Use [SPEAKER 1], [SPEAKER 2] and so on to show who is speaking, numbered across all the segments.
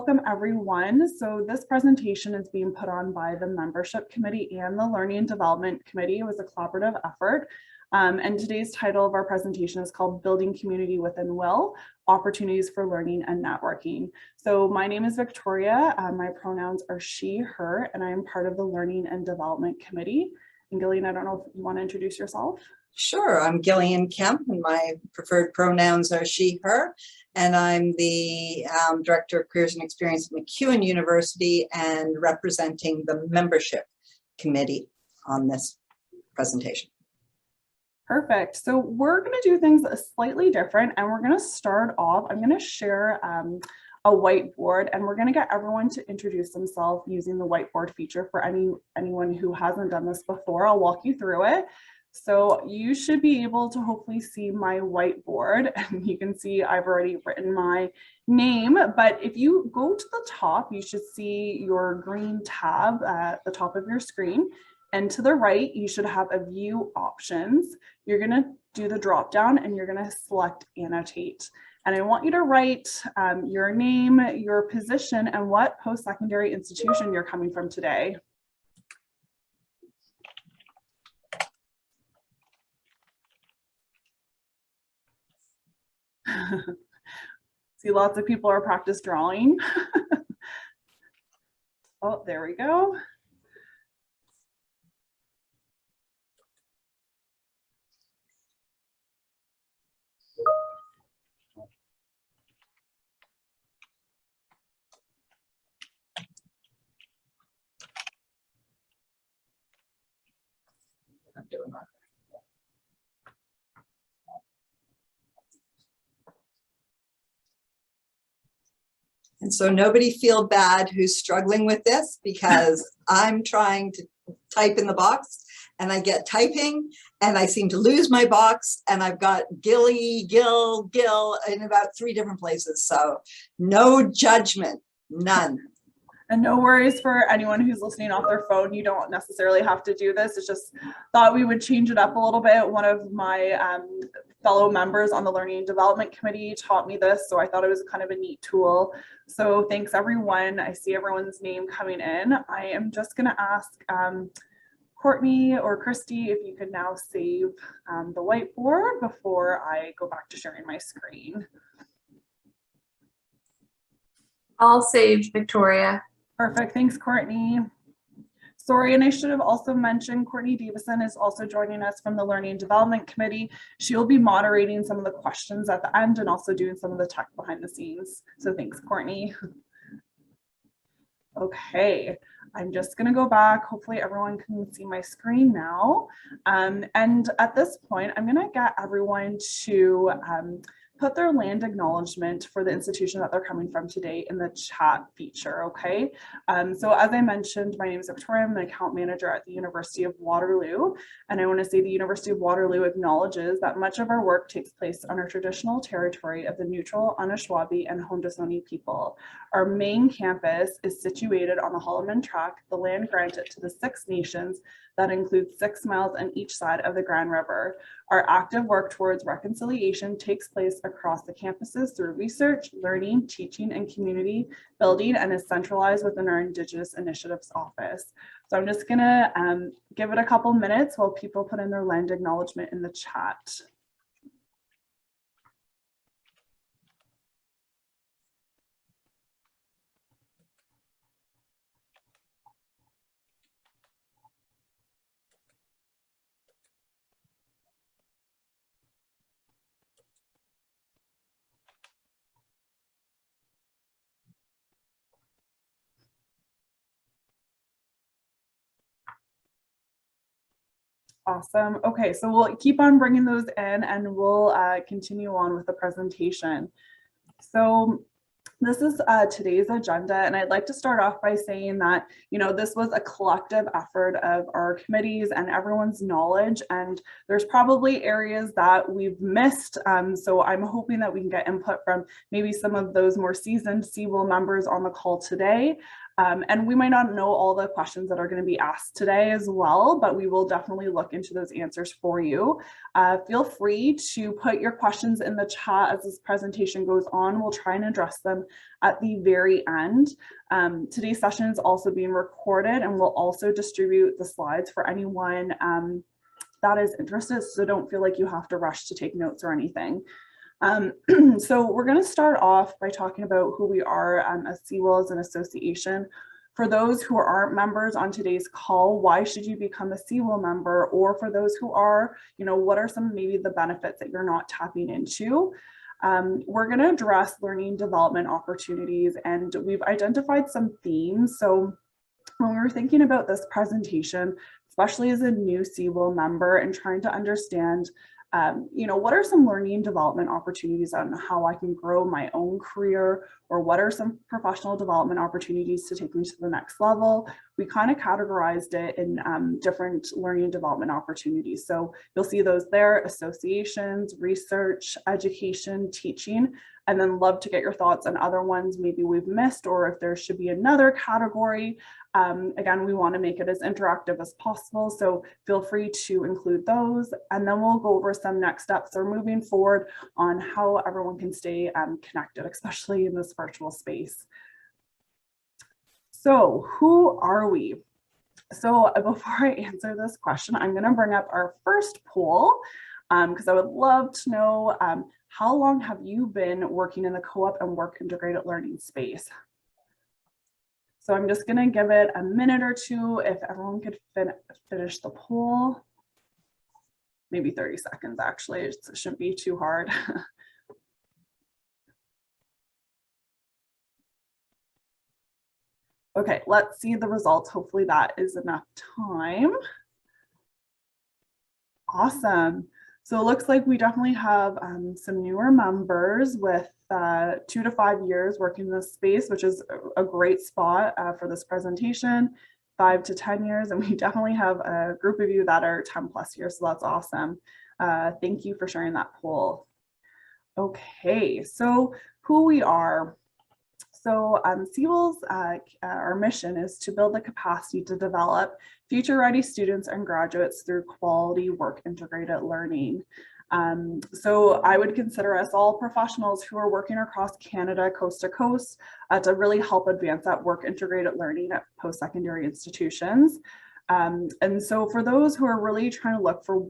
[SPEAKER 1] welcome everyone. So this presentation is being put on by the Membership Committee and the Learning and Development Committee. It was a collaborative effort. And today's title of our presentation is called Building Community Within WIL, Opportunities for Learning and Networking. So my name is Victoria. My pronouns are she, her, and I am part of the Learning and Development Committee. And Gillian, I don't know if you want to introduce yourself.
[SPEAKER 2] Sure, I'm Gillian Kemp and my preferred pronouns are she, her, and I'm the Director of Careers and Experience at MacEwan University and representing the Membership Committee on this presentation.
[SPEAKER 1] Perfect. So we're going to do things slightly different, and we're going to start off, I'm going to share a whiteboard, and we're going to get everyone to introduce themselves using the whiteboard feature for anyone who hasn't done this before. I'll walk you through it. So you should be able to hopefully see my whiteboard, and you can see I've already written my name, but if you go to the top, you should see your green tab at the top of your screen, and to the right, you should have a view options. You're gonna do the drop down and you're gonna select annotate. And I want you to write your name, your position, and what post-secondary institution you're coming from today. See, lots of people are practice drawing. Oh, there we go.
[SPEAKER 2] I'm doing that. And so nobody feel bad who's struggling with this, because I'm trying to type in the box and I get typing and I seem to lose my box, and I've got Gilly, Gil in about 3 different places. So no judgment, none.
[SPEAKER 1] And no worries for anyone who's listening off their phone. You don't necessarily have to do this. It's just thought we would change it up a little bit. One of my fellow members on the Learning and Development Committee taught me this, so I thought it was kind of a neat tool. So thanks everyone. I see everyone's name coming in. I am just going to ask Courtney or Christy if you could now save the whiteboard before I go back to sharing my screen.
[SPEAKER 3] All saved, Victoria.
[SPEAKER 1] Perfect. Thanks, Courtney. Sorry, and I should have also mentioned Courtney Davison is also joining us from the Learning and Development Committee. She'll be moderating some of the questions at the end and also doing some of the tech behind the scenes. So thanks, Courtney. Okay, I'm just going to go back. Hopefully everyone can see my screen now. And at this point, I'm going to get everyone to put their land acknowledgement for the institution that they're coming from today in the chat feature, okay? So as I mentioned, my name is Victoria. I'm an account manager at the University of Waterloo. And I want to say the University of Waterloo acknowledges that much of our work takes place on our traditional territory of the neutral Anishinaabe and Haudenosaunee people. Our main campus is situated on the Holloman Tract, the land granted to the 6 nations that includes 6 miles on each side of the Grand River. Our active work towards reconciliation takes place across the campuses through research, learning, teaching, and community building, and is centralized within our Indigenous Initiatives Office. So I'm just gonna give it a couple minutes while people put in their land acknowledgement in the chat. Awesome. Okay, so we'll keep on bringing those in and we'll continue on with the presentation. So this is today's agenda, and I'd like to start off by saying that, you know, this was a collective effort of our committees and everyone's knowledge, and there's probably areas that we've missed. So I'm hoping that we can get input from maybe some of those more seasoned CWIL members on the call today. And we might not know all the questions that are going to be asked today as well, but we will definitely look into those answers for you. Feel free to put your questions in the chat as this presentation goes on. We'll try and address them at the very end. Today's session is also being recorded, and we'll also distribute the slides for anyone that is interested, so don't feel like you have to rush to take notes or anything. So we're going to start off by talking about who we are as CWIL as an association. For those who aren't members on today's call, why should you become a CWIL member? Or for those who are, what are some maybe the benefits that you're not tapping into? We're going to address learning development opportunities, and we've identified some themes. So when we were thinking about this presentation, especially as a new CWIL member and trying to understand what are some learning and development opportunities on how I can grow my own career, or what are some professional development opportunities to take me to the next level? We kind of categorized it in different learning and development opportunities. So you'll see those there: associations, research, education, teaching, and then love to get your thoughts on other ones maybe we've missed, or if there should be another category. Again, we want to make it as interactive as possible, so feel free to include those, and then we'll go over some next steps or moving forward on how everyone can stay connected, especially in this virtual space. So who are we? So before I answer this question, I'm going to bring up our first poll, because I would love to know how long have you been working in the co-op and work integrated learning space? So I'm just going to give it a minute or two if everyone could finish the poll. Maybe 30 seconds, actually. It shouldn't be too hard. Okay, let's see the results. Hopefully that is enough time. Awesome. So it looks like we definitely have some newer members with 2 to 5 years working in this space, which is a great spot for this presentation. 5 to 10 years, and we definitely have a group of you that are 10 plus years, so that's awesome. Thank you for sharing that poll. Okay, so who we are. So CWIL's, our mission is to build the capacity to develop future-ready students and graduates through quality work integrated learning. So I would consider us all professionals who are working across Canada, coast to coast, to really help advance that work integrated learning at post-secondary institutions. And so for those who are really trying to look for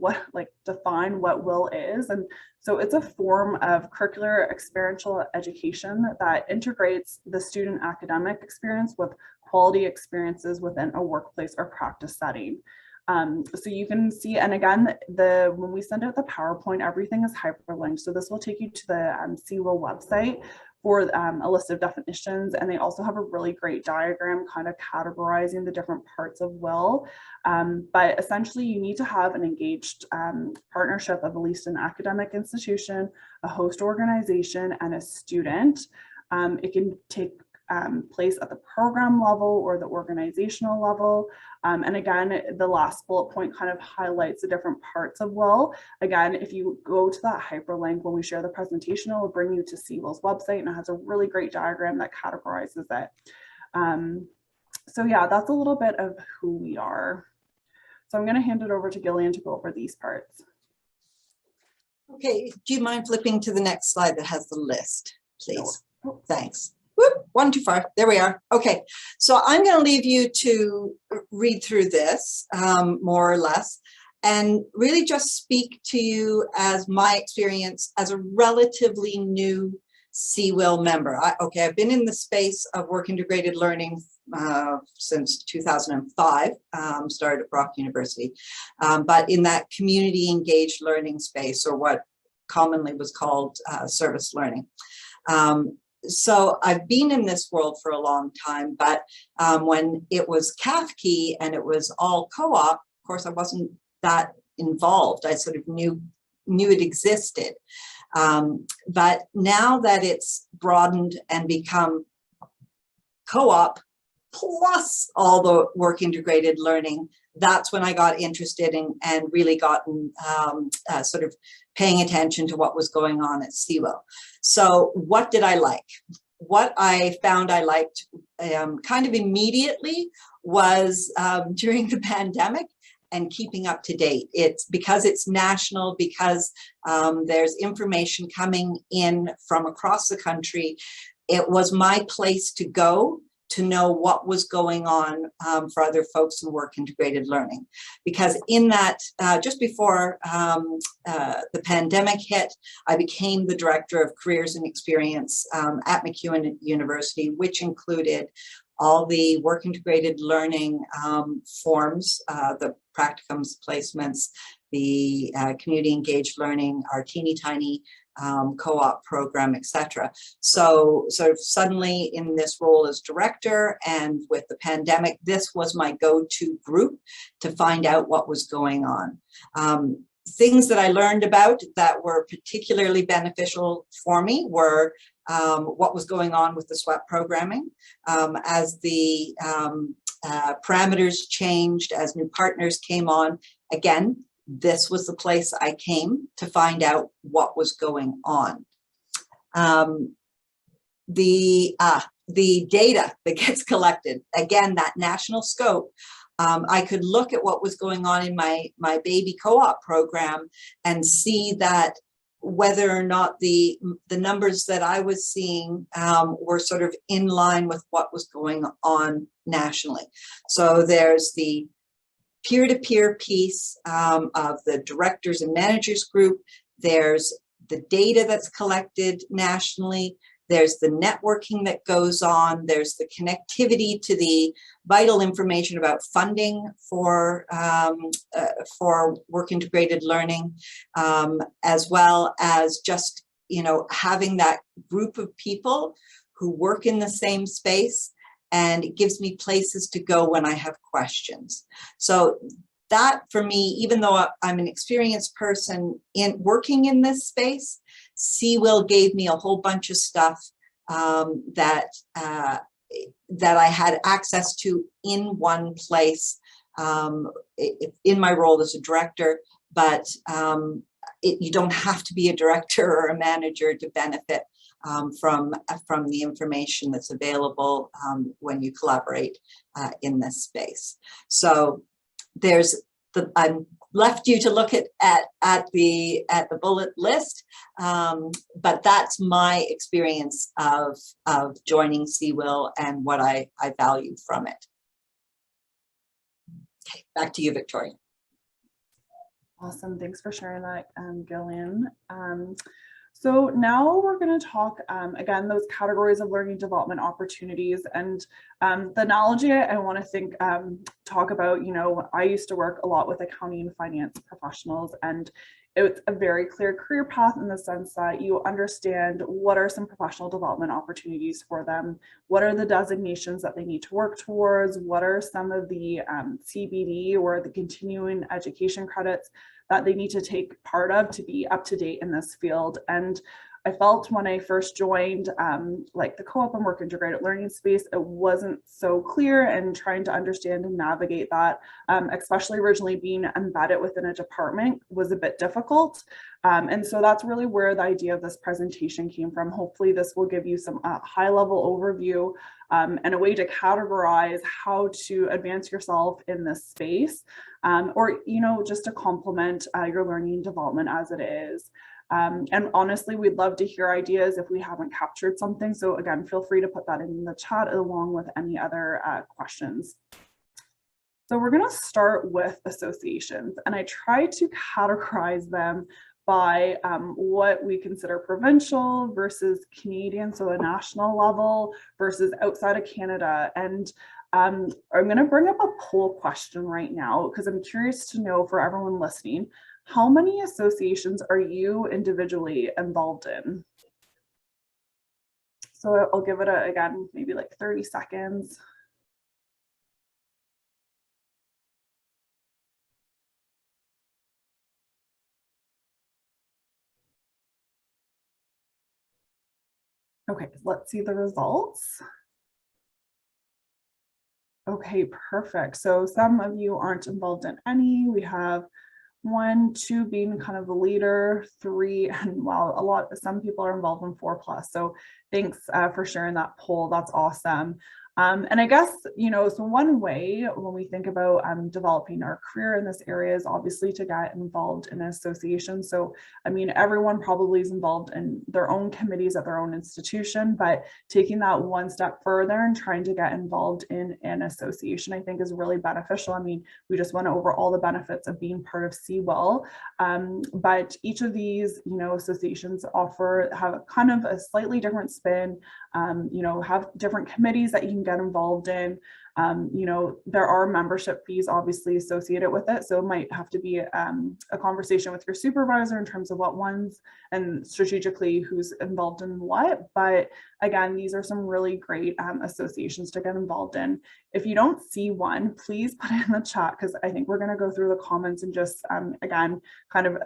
[SPEAKER 1] define what WIL is, and so it's a form of curricular experiential education that integrates the student academic experience with quality experiences within a workplace or practice setting. So you can see, and again, when we send out the PowerPoint, everything is hyperlinked. So this will take you to the CWIL website for a list of definitions, and they also have a really great diagram kind of categorizing the different parts of WIL. But essentially, you need to have an engaged partnership of at least an academic institution, a host organization, and a student. It can take place at the program level or the organizational level. And again, the last bullet point kind of highlights the different parts of WIL. Again, if you go to that hyperlink when we share the presentation, it will bring you to CWIL's website, and it has a really great diagram that categorizes it. So yeah, that's a little bit of who we are. So I'm going to hand it over to Gillian to go over these parts.
[SPEAKER 2] Okay, do you mind flipping to the next slide that has the list, please?
[SPEAKER 1] No.
[SPEAKER 2] Thanks. Whoop, 1 too far. There we are. Okay, so I'm going to leave you to read through this more or less, and really just speak to you as my experience as a relatively new CWIL member. I've been in the space of work integrated learning since 2005, started at Brock University, but in that community engaged learning space, or what commonly was called service learning. So I've been in this world for a long time, but when it was CAFKE and it was all co-op, of course, I wasn't that involved. I sort of knew it existed. But now that it's broadened and become co-op plus all the work integrated learning, that's when I got interested in and really gotten sort of paying attention to what was going on at CWIL. So what did I like? what I found I liked kind of immediately was during the pandemic and keeping up to date. It's because it's national, because there's information coming in from across the country. It was my place to go to know what was going on for other folks in work integrated learning. Because in that, just before the pandemic hit, I became the Director of Careers and Experience at MacEwan University, which included all the work integrated learning forms, the practicums, placements, the community engaged learning, our teeny tiny co-op program, etc. So sort of suddenly in this role as director and with the pandemic, this was my go-to group to find out what was going on. Things that I learned about that were particularly beneficial for me were what was going on with the SWEP programming. As the parameters changed, as new partners came on, again, this was the place I came to find out what was going on. The data that gets collected, again, that national scope, I could look at what was going on in my baby co-op program and see that whether or not the numbers that I was seeing were sort of in line with what was going on nationally. So there's the peer-to-peer piece of the directors and managers group. There's the data that's collected nationally. There's the networking that goes on. There's the connectivity to the vital information about funding for work integrated learning, as well as just, you know, having that group of people who work in the same space, and it gives me places to go when I have questions. So that for me, even though I'm an experienced person in working in this space, WIL gave me a whole bunch of stuff that I had access to in one place in my role as a director, but you don't have to be a director or a manager to benefit from the information that's available when you collaborate in this space. So there's I'm left you to look at the bullet list, but that's my experience of joining WIL and what I value from it. Okay, back to you, Victoria.
[SPEAKER 1] Awesome. Thanks for sharing that, Gillian. So now we're going to talk, again, those categories of learning development opportunities. And the analogy I want to talk about, you know, I used to work a lot with accounting and finance professionals, and it's a very clear career path in the sense that you understand what are some professional development opportunities for them, what are the designations that they need to work towards, what are some of the CBD or the continuing education credits that they need to take part of to be up to date in this field. And I felt when I first joined like the co-op and work integrated learning space, it wasn't so clear, and trying to understand and navigate that, especially originally being embedded within a department, was a bit difficult. And so that's really where the idea of this presentation came from. Hopefully this will give you some high level overview and a way to categorize how to advance yourself in this space, or, you know, just to complement your learning and development as it is. And honestly, we'd love to hear ideas if we haven't captured something. So again, feel free to put that in the chat along with any other questions. So we're going to start with associations, and I try to categorize them by what we consider provincial versus Canadian, so a national level versus outside of Canada. And I'm going to bring up a poll question right now because I'm curious to know, for everyone listening, how many associations are you individually involved in? So I'll give it again, maybe like 30 seconds. Okay, let's see the results. Okay, perfect. So some of you aren't involved in any. We have 1, 2 being kind of the leader, 3, and wow, some people are involved in 4+. So thanks for sharing that poll. That's awesome. And I guess, so one way when we think about developing our career in this area is obviously to get involved in an association. So, I mean, everyone probably is involved in their own committees at their own institution, but taking that one step further and trying to get involved in an association, I think is really beneficial. I mean, we just went over all the benefits of being part of WIL, but each of these, associations have kind of a slightly different spin, have different committees that you can get involved in. There are membership fees obviously associated with it. So it might have to be a conversation with your supervisor in terms of what ones and strategically who's involved in what. But again, these are some really great associations to get involved in. If you don't see one, please put it in the chat, because I think we're going to go through the comments and just, again, kind of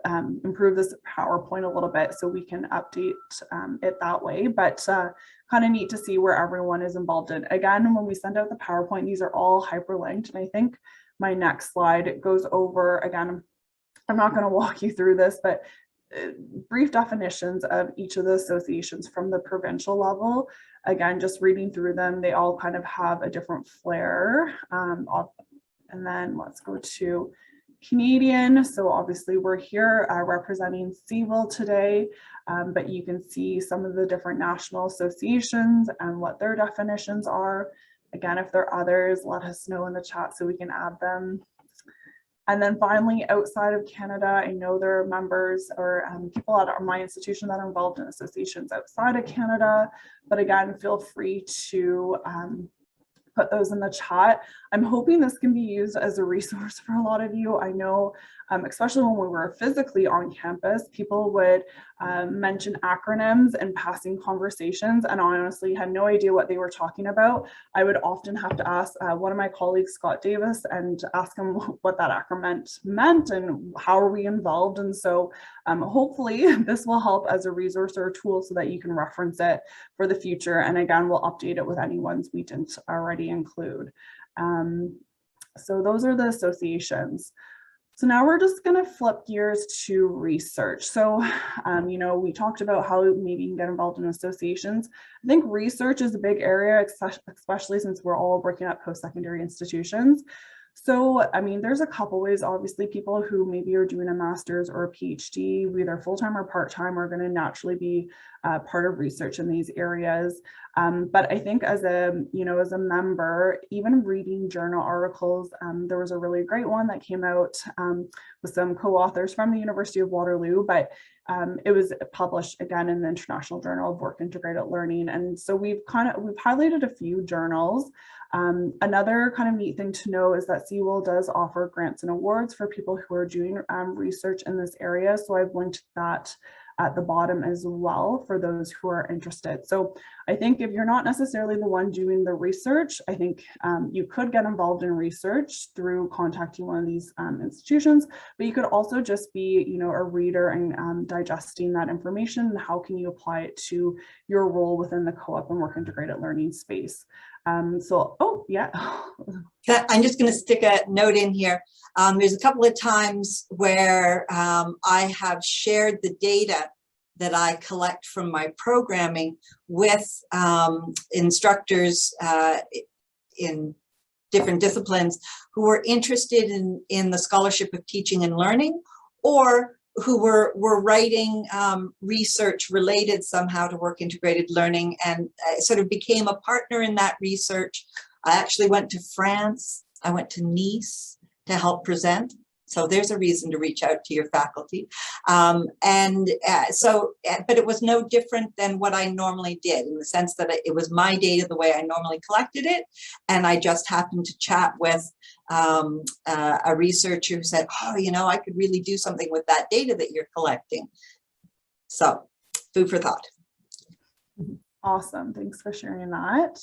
[SPEAKER 1] improve this PowerPoint a little bit so we can update it that way. But kind of neat to see where everyone is involved in. Again, when we send out the PowerPoint, these are all hyperlinked. And I think my next slide goes over, again, I'm not going to walk you through this, but brief definitions of each of the associations from the provincial level. Again, just reading through them, they all kind of have a different flair. And then let's go to Canadian. So obviously we're here representing WIL today, but you can see some of the different national associations and what their definitions are. Again, if there are others, let us know in the chat so we can add them. And then finally, outside of Canada, I know there are members or people at my institution that are involved in associations outside of Canada, but again, feel free to put those in the chat. I'm hoping this can be used as a resource for a lot of you. I know, especially when we were physically on campus, people would mention acronyms in passing conversations, and I honestly had no idea what they were talking about. I would often have to ask one of my colleagues, Scott Davis, and ask him what that acronym meant and how are we involved. And so hopefully this will help as a resource or a tool so that you can reference it for the future. And again, we'll update it with any ones we didn't already include. So those are the associations. So now we're just going to flip gears to research. So, we talked about how maybe you can get involved in associations. I think research is a big area, especially since we're all working at post-secondary institutions. So, I mean, there's a couple ways. Obviously, people who maybe are doing a master's or a PhD, either full-time or part-time, are going to naturally be part of research in these areas. But I think as a member, even reading journal articles, there was a really great one that came out with some co-authors from the University of Waterloo, but it was published again in the International Journal of Work Integrated Learning. And so we've highlighted a few journals. Another kind of neat thing to know is that WIL does offer grants and awards for people who are doing research in this area. So I've linked that at the bottom as well for those who are interested. So I think if you're not necessarily the one doing the research, I think you could get involved in research through contacting one of these institutions, but you could also just be, a reader and digesting that information. And how can you apply it to your role within the co-op and work integrated learning space? Oh yeah.
[SPEAKER 2] I'm just going to stick a note in here. There's a couple of times where I have shared the data that I collect from my programming with instructors in different disciplines who were interested in the scholarship of teaching and learning, or who were writing research related somehow to work integrated learning, and sort of became a partner in that research. I actually went to France. I went to Nice to help present. So there's a reason to reach out to your faculty. But it was no different than what I normally did, in the sense that it was my data the way I normally collected it. And I just happened to chat with a researcher who said, oh, I could really do something with that data that you're collecting. So food for thought.
[SPEAKER 1] Awesome. Thanks for sharing that.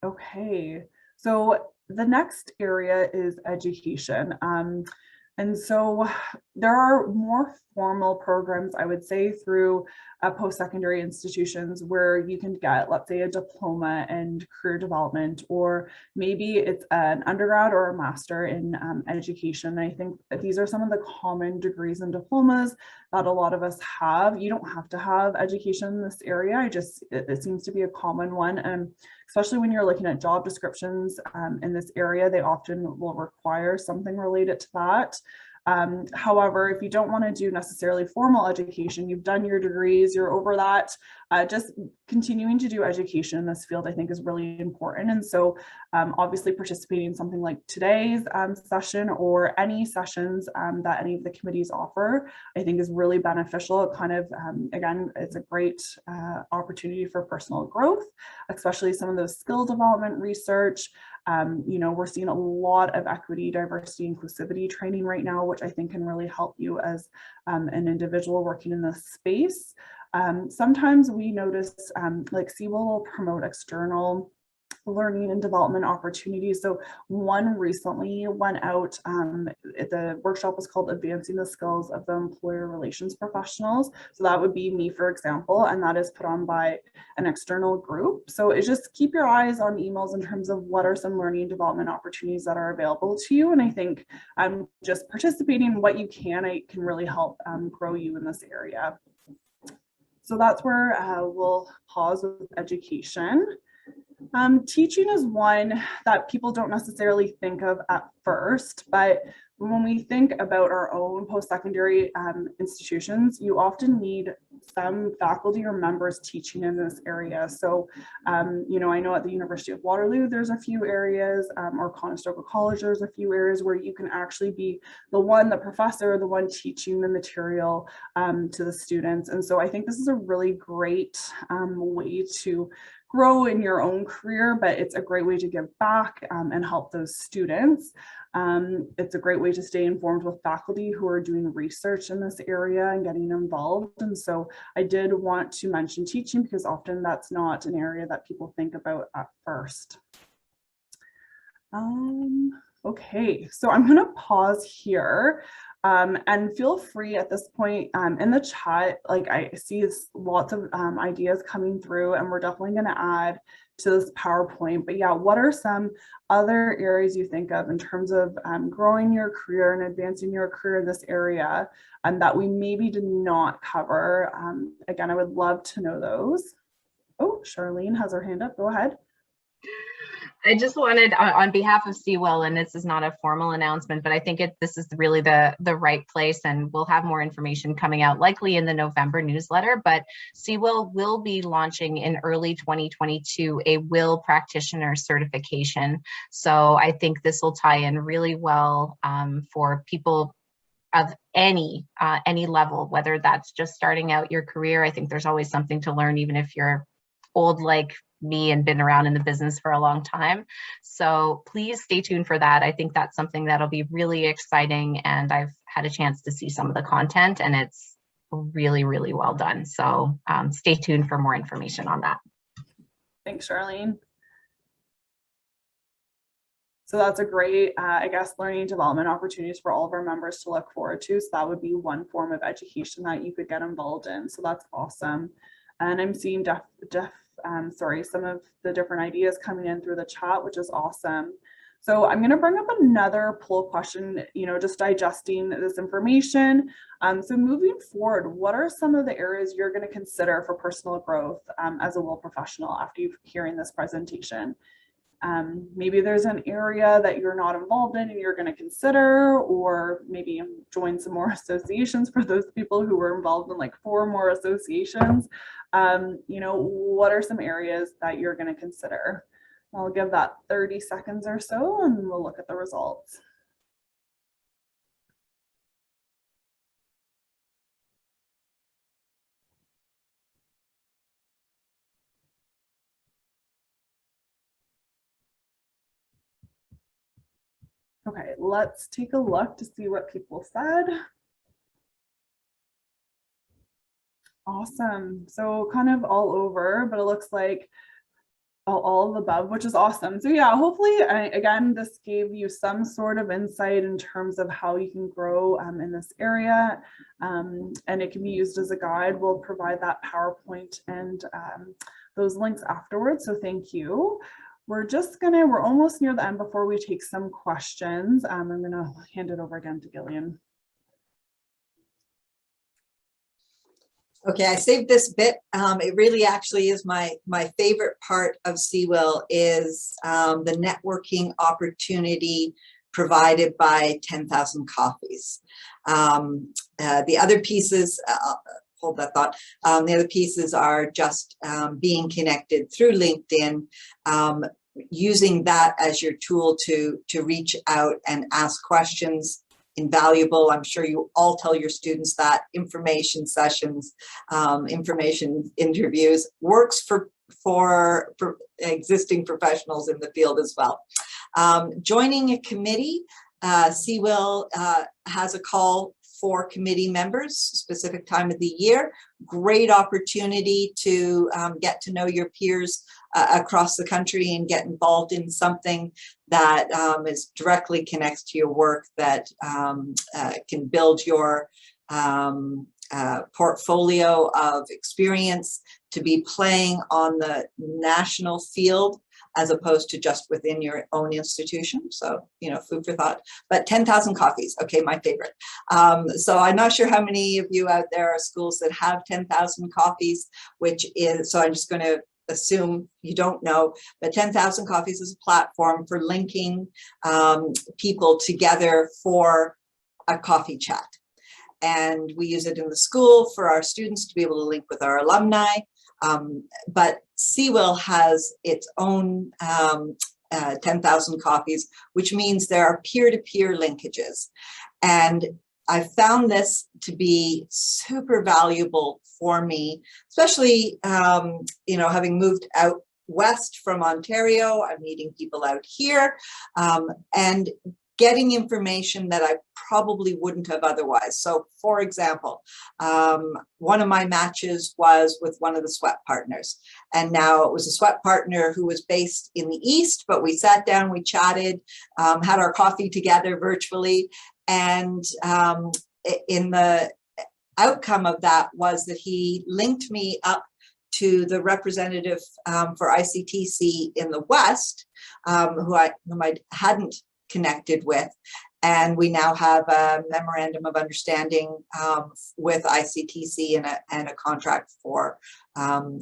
[SPEAKER 1] Okay. So the next area is education. And so there are more formal programs, I would say, through post-secondary institutions where you can get, let's say, a diploma in career development, or maybe it's an undergrad or a master in education. I think that these are some of the common degrees and diplomas that a lot of us have. You don't have to have education in this area. It seems to be a common one. And especially when you're looking at job descriptions in this area, they often will require something related to that. However, if you don't want to do necessarily formal education, you've done your degrees, you're over that, just continuing to do education in this field, I think, is really important. And so obviously participating in something like today's session, or any sessions that any of the committees offer, I think is really beneficial. It kind of, again, it's a great opportunity for personal growth, especially some of those skill development research. We're seeing a lot of equity, diversity, inclusivity training right now, which I think can really help you as an individual working in this space. Sometimes we notice like CWIL will promote external learning and development opportunities. So one recently went out, the workshop was called Advancing the Skills of the Employer Relations Professionals. So that would be me, for example, and that is put on by an external group. So it's just keep your eyes on emails in terms of what are some learning and development opportunities that are available to you. And I think just participating in what you can, it can really help grow you in this area. So that's where we'll pause with education. Teaching is one that people don't necessarily think of at first, but when we think about our own post-secondary institutions, you often need some faculty or members teaching in this area. So, I know at the University of Waterloo, there's a few areas, or Conestoga College, there's a few areas where you can actually be the professor, the one teaching the material to the students. And so I think this is a really great way to grow in your own career, but it's a great way to give back and help those students. It's a great way to stay informed with faculty who are doing research in this area and getting involved. And so I did want to mention teaching because often that's not an area that people think about at first. Okay, so I'm going to pause here. And feel free at this point in the chat, like I see lots of ideas coming through, and we're definitely going to add to this PowerPoint. But yeah, what are some other areas you think of in terms of growing your career and advancing your career in this area and that we maybe did not cover? Again, I would love to know those. Oh, Charlene has her hand up. Go ahead.
[SPEAKER 4] I just wanted, on behalf of CWIL, and this is not a formal announcement, but I think this is really the right place, and we'll have more information coming out likely in the November newsletter. But CWIL will be launching in early 2022 a WIL practitioner certification. So I think this will tie in really well for people of any level, whether that's just starting out your career. I think there's always something to learn, even if you're old like me and been around in the business for a long time. So please stay tuned for that. I think that's something that'll be really exciting. And I've had a chance to see some of the content, and it's really, really well done. So stay tuned for more information on that.
[SPEAKER 1] Thanks, Charlene. So that's a great, I guess, learning and development opportunities for all of our members to look forward to. So that would be one form of education that you could get involved in. So that's awesome. And I'm seeing some of the different ideas coming in through the chat, which is awesome. So I'm going to bring up another poll question, just digesting this information. So moving forward, what are some of the areas you're going to consider for personal growth as a WIL professional after you've hearing this presentation? Maybe there's an area that you're not involved in and you're going to consider, or maybe join some more associations for those people who were involved in like 4 more associations. What are some areas that you're going to consider? I'll give that 30 seconds or so and we'll look at the results. Okay, let's take a look to see what people said. Awesome. So kind of all over, but it looks like all of the above, which is awesome. So yeah, hopefully, again, this gave you some sort of insight in terms of how you can grow in this area, and it can be used as a guide. We'll provide that PowerPoint and those links afterwards. So thank you. We're almost near the end before we take some questions. I'm gonna hand it over again to Gillian.
[SPEAKER 2] Okay, I saved this bit. It really actually is my favorite part of CWIL is the networking opportunity provided by 10,000 Coffees. The other pieces, hold that thought, the other pieces are just being connected through LinkedIn, using that as your tool to reach out and ask questions. Invaluable. I'm sure you all tell your students that information sessions, information interviews works for existing professionals in the field as well. Joining a committee, CWIL has a call for committee members, specific time of the year. Great opportunity to get to know your peers across the country and get involved in something that is directly connects to your work, that can build your portfolio of experience, to be playing on the national field as opposed to just within your own institution. So, you know, food for thought. But 10,000 Coffees, okay, my favorite. So I'm not sure how many of you out there are schools that have 10,000 Coffees, which is, so I'm just going to assume you don't know, but 10,000 Coffees is a platform for linking people together for a coffee chat. And we use it in the school for our students to be able to link with our alumni. But CWIL has its own 10,000 Coffees, which means there are peer-to-peer linkages. And I found this to be super valuable for me, especially, you know, having moved out west from Ontario. I'm meeting people out here and getting information that I probably wouldn't have otherwise. So for example, one of my matches was with one of the sweat partners. And now it was a sweat partner who was based in the East, but we sat down, we chatted, had our coffee together virtually. And in the outcome of that was that he linked me up to the representative for ICTC in the West, whom I hadn't connected with, and we now have a memorandum of understanding with ICTC and a contract for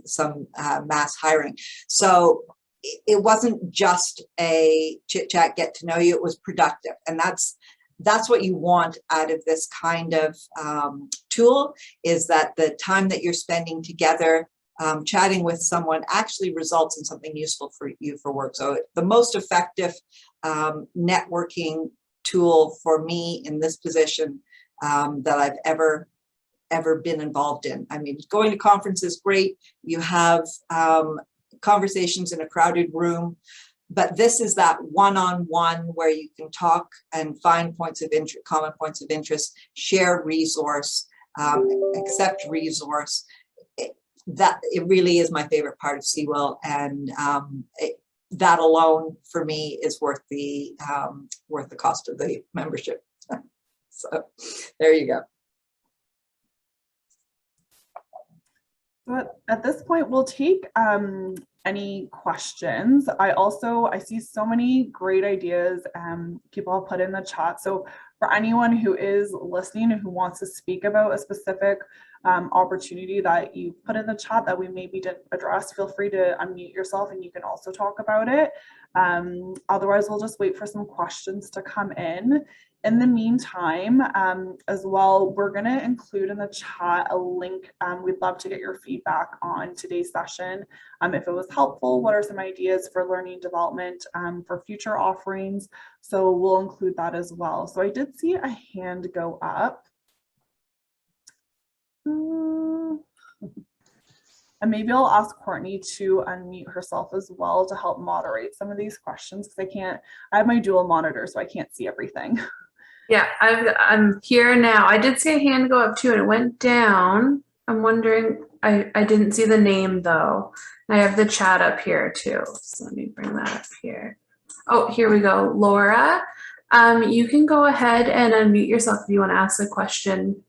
[SPEAKER 2] some mass hiring. So it wasn't just a chit chat, get to know you, it was productive. And that's what you want out of this kind of tool, is that the time that you're spending together chatting with someone actually results in something useful for you for work. So the most effective networking tool for me in this position that I've ever been involved in. I mean, going to conferences, great. You have conversations in a crowded room, but this is that one-on-one where you can talk and find points of interest, common points of interest, share resource, accept resource. That it really is my favorite part of CWIL, and that alone for me is worth the cost of the membership. So there you go.
[SPEAKER 1] But at this point, we'll take any questions. I see so many great ideas people have put in the chat. So for anyone who is listening and who wants to speak about a specific opportunity that you put in the chat that we maybe didn't address, feel free to unmute yourself and you can also talk about it. Otherwise, we'll just wait for some questions to come in. In the meantime, as well, we're going to include in the chat a link. We'd love to get your feedback on today's session. If it was helpful, what are some ideas for learning development for future offerings? So we'll include that as well. So I did see a hand go up. And maybe I'll ask Courtney to unmute herself as well to help moderate some of these questions, because I have my dual monitor, so I can't see everything.
[SPEAKER 3] Yeah, I'm here now. I did see a hand go up too, and it went down. I'm wondering, I didn't see the name though. I have the chat up here too. So let me bring that up here. Oh, here we go. Laura, you can go ahead and unmute yourself if you want to ask a question.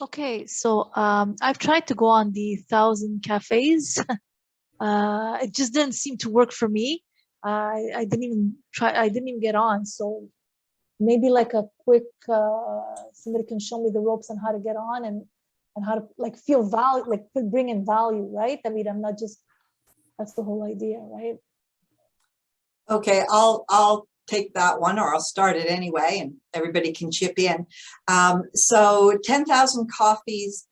[SPEAKER 5] Okay, so I've tried to go on the 1,000 cafes. It just didn't seem to work for me. I didn't even try. I didn't even get on. So maybe like a quick, somebody can show me the ropes on how to get on and how to like feel value, like bring in value, right? I mean, I'm not just. That's the whole idea, right?
[SPEAKER 2] Okay, I'll take that one, or I'll start it anyway, and everybody can chip in. So 10,000 coffees,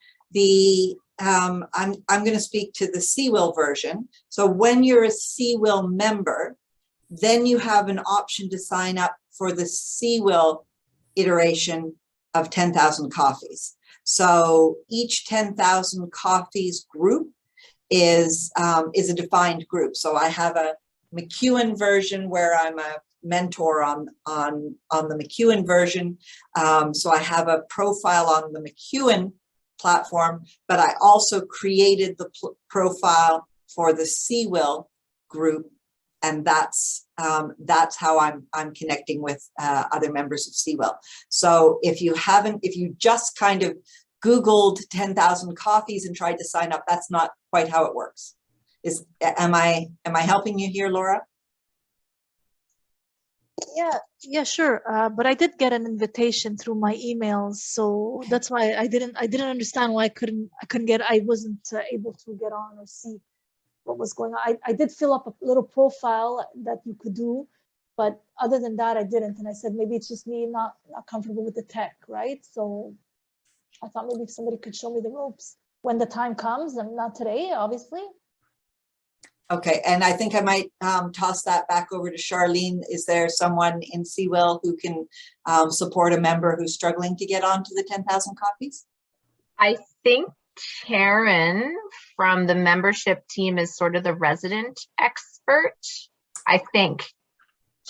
[SPEAKER 2] I'm going to speak to the WIL version. So when you're a WIL member, then you have an option to sign up for the WIL iteration of 10,000 coffees. So each 10,000 coffees group is a defined group. So I have a McEwen version where I'm a mentor on the McEwen version. So I have a profile on the McEwen platform, but I also created the profile for the WIL group, and that's how I'm connecting with other members of WIL. So if you just kind of Googled 10,000 coffees and tried to sign up, that's not quite how it works. Am I helping you here, Laura?
[SPEAKER 5] Yeah, sure. But I did get an invitation through my emails, so that's why I didn't understand why I wasn't able to get on or see what was going on. I did fill up a little profile that you could do, but other than that, I didn't. And I said maybe it's just me not comfortable with the tech, right? So I thought maybe if somebody could show me the ropes when the time comes, and not today, obviously.
[SPEAKER 2] Okay, and I think I might toss that back over to Charlene. Is there someone in WIL who can support a member who's struggling to get onto the 10,000 copies?
[SPEAKER 4] I think Karen from the membership team is sort of the resident expert. I think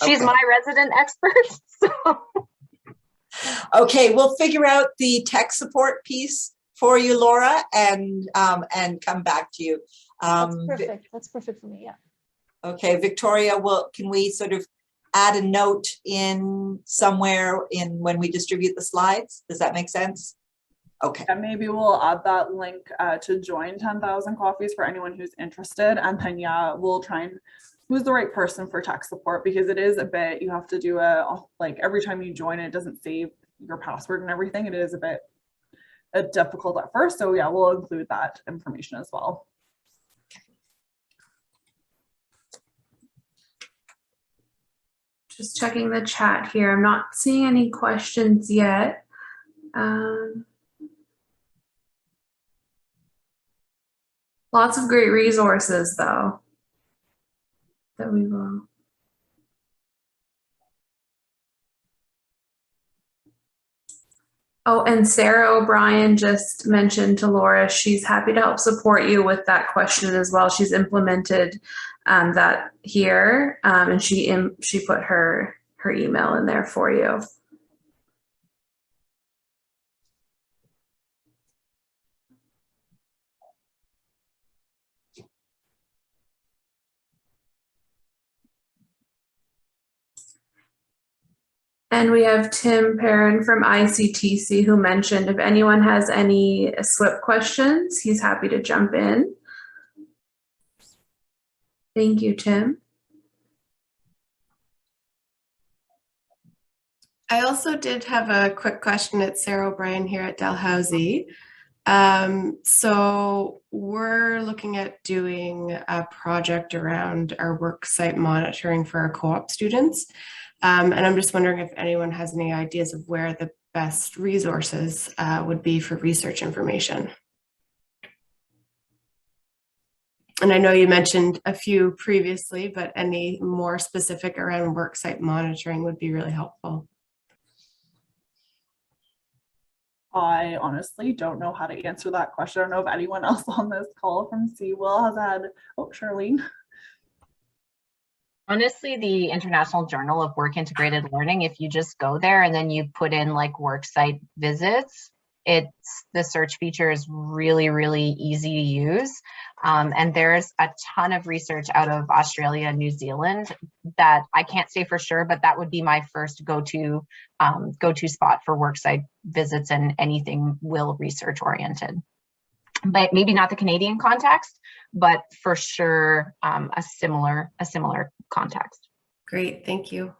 [SPEAKER 4] she's
[SPEAKER 2] Okay.
[SPEAKER 4] my resident expert. So.
[SPEAKER 2] Okay, we'll figure out the tech support piece for you, Laura, and come back to you.
[SPEAKER 5] That's perfect. That's perfect for me. Yeah.
[SPEAKER 2] Okay, Victoria, can we sort of add a note in somewhere in when we distribute the slides? Does that make sense? Okay.
[SPEAKER 1] And maybe we'll add that link to join 10,000 coffees for anyone who's interested. And then, yeah, we'll try and who's the right person for tech support, because it is a bit, you have to do like every time you join, it doesn't save your password and everything. It is a bit difficult at first. So yeah, we'll include that information as well.
[SPEAKER 3] Just checking the chat here. I'm not seeing any questions yet. Lots of great resources though that we will. Oh, and Sarah O'Brien just mentioned to Laura, she's happy to help support you with that question as well. She's implemented that here, and she put her email in there for you. And we have Tim Perrin from ICTC who mentioned if anyone has any SWIP questions, he's happy to jump in. Thank you, Tim.
[SPEAKER 6] I also did have a quick question. It's Sarah O'Brien here at Dalhousie. So we're looking at doing a project around our work site monitoring for our co-op students. And I'm just wondering if anyone has any ideas of where the best resources would be for research information. And I know you mentioned a few previously, but any more specific around worksite monitoring would be really helpful.
[SPEAKER 1] I honestly don't know how to answer that question. I don't know if anyone else on this call from WIL has had, oh, Charlene.
[SPEAKER 4] Honestly, the International Journal of Work Integrated Learning, if you just go there and then you put in like worksite visits, the search feature is really, really easy to use. And there's a ton of research out of Australia and New Zealand that I can't say for sure, but that would be my first go-to spot for worksite visits and anything WIL research oriented. But maybe not the Canadian context, but for sure a similar context.
[SPEAKER 6] Great, thank you.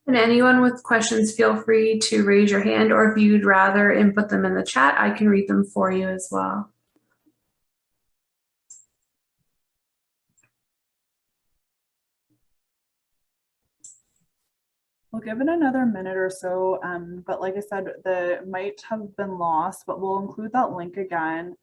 [SPEAKER 3] And anyone with questions, feel free to raise your hand, or if you'd rather input them in the chat, I can read them for you as well.
[SPEAKER 1] We'll give it another minute or so, but like I said, the might have been lost, but we'll include that link again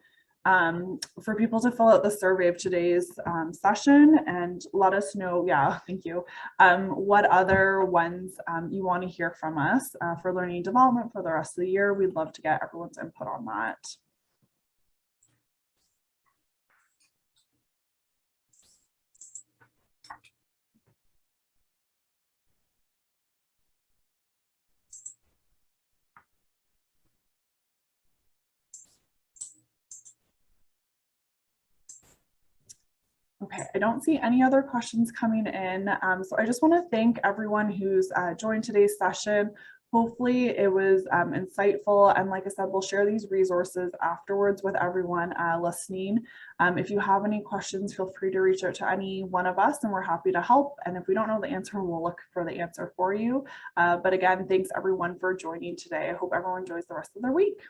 [SPEAKER 1] for people to fill out the survey of today's session and let us know, yeah, thank you, what other ones you want to hear from us for learning and development for the rest of the year. We'd love to get everyone's input on that. Okay, I don't see any other questions coming in. So I just want to thank everyone who's joined today's session. Hopefully it was insightful. And like I said, we'll share these resources afterwards with everyone listening. If you have any questions, feel free to reach out to any one of us and we're happy to help. And if we don't know the answer, we'll look for the answer for you. But again, thanks everyone for joining today. I hope everyone enjoys the rest of their week.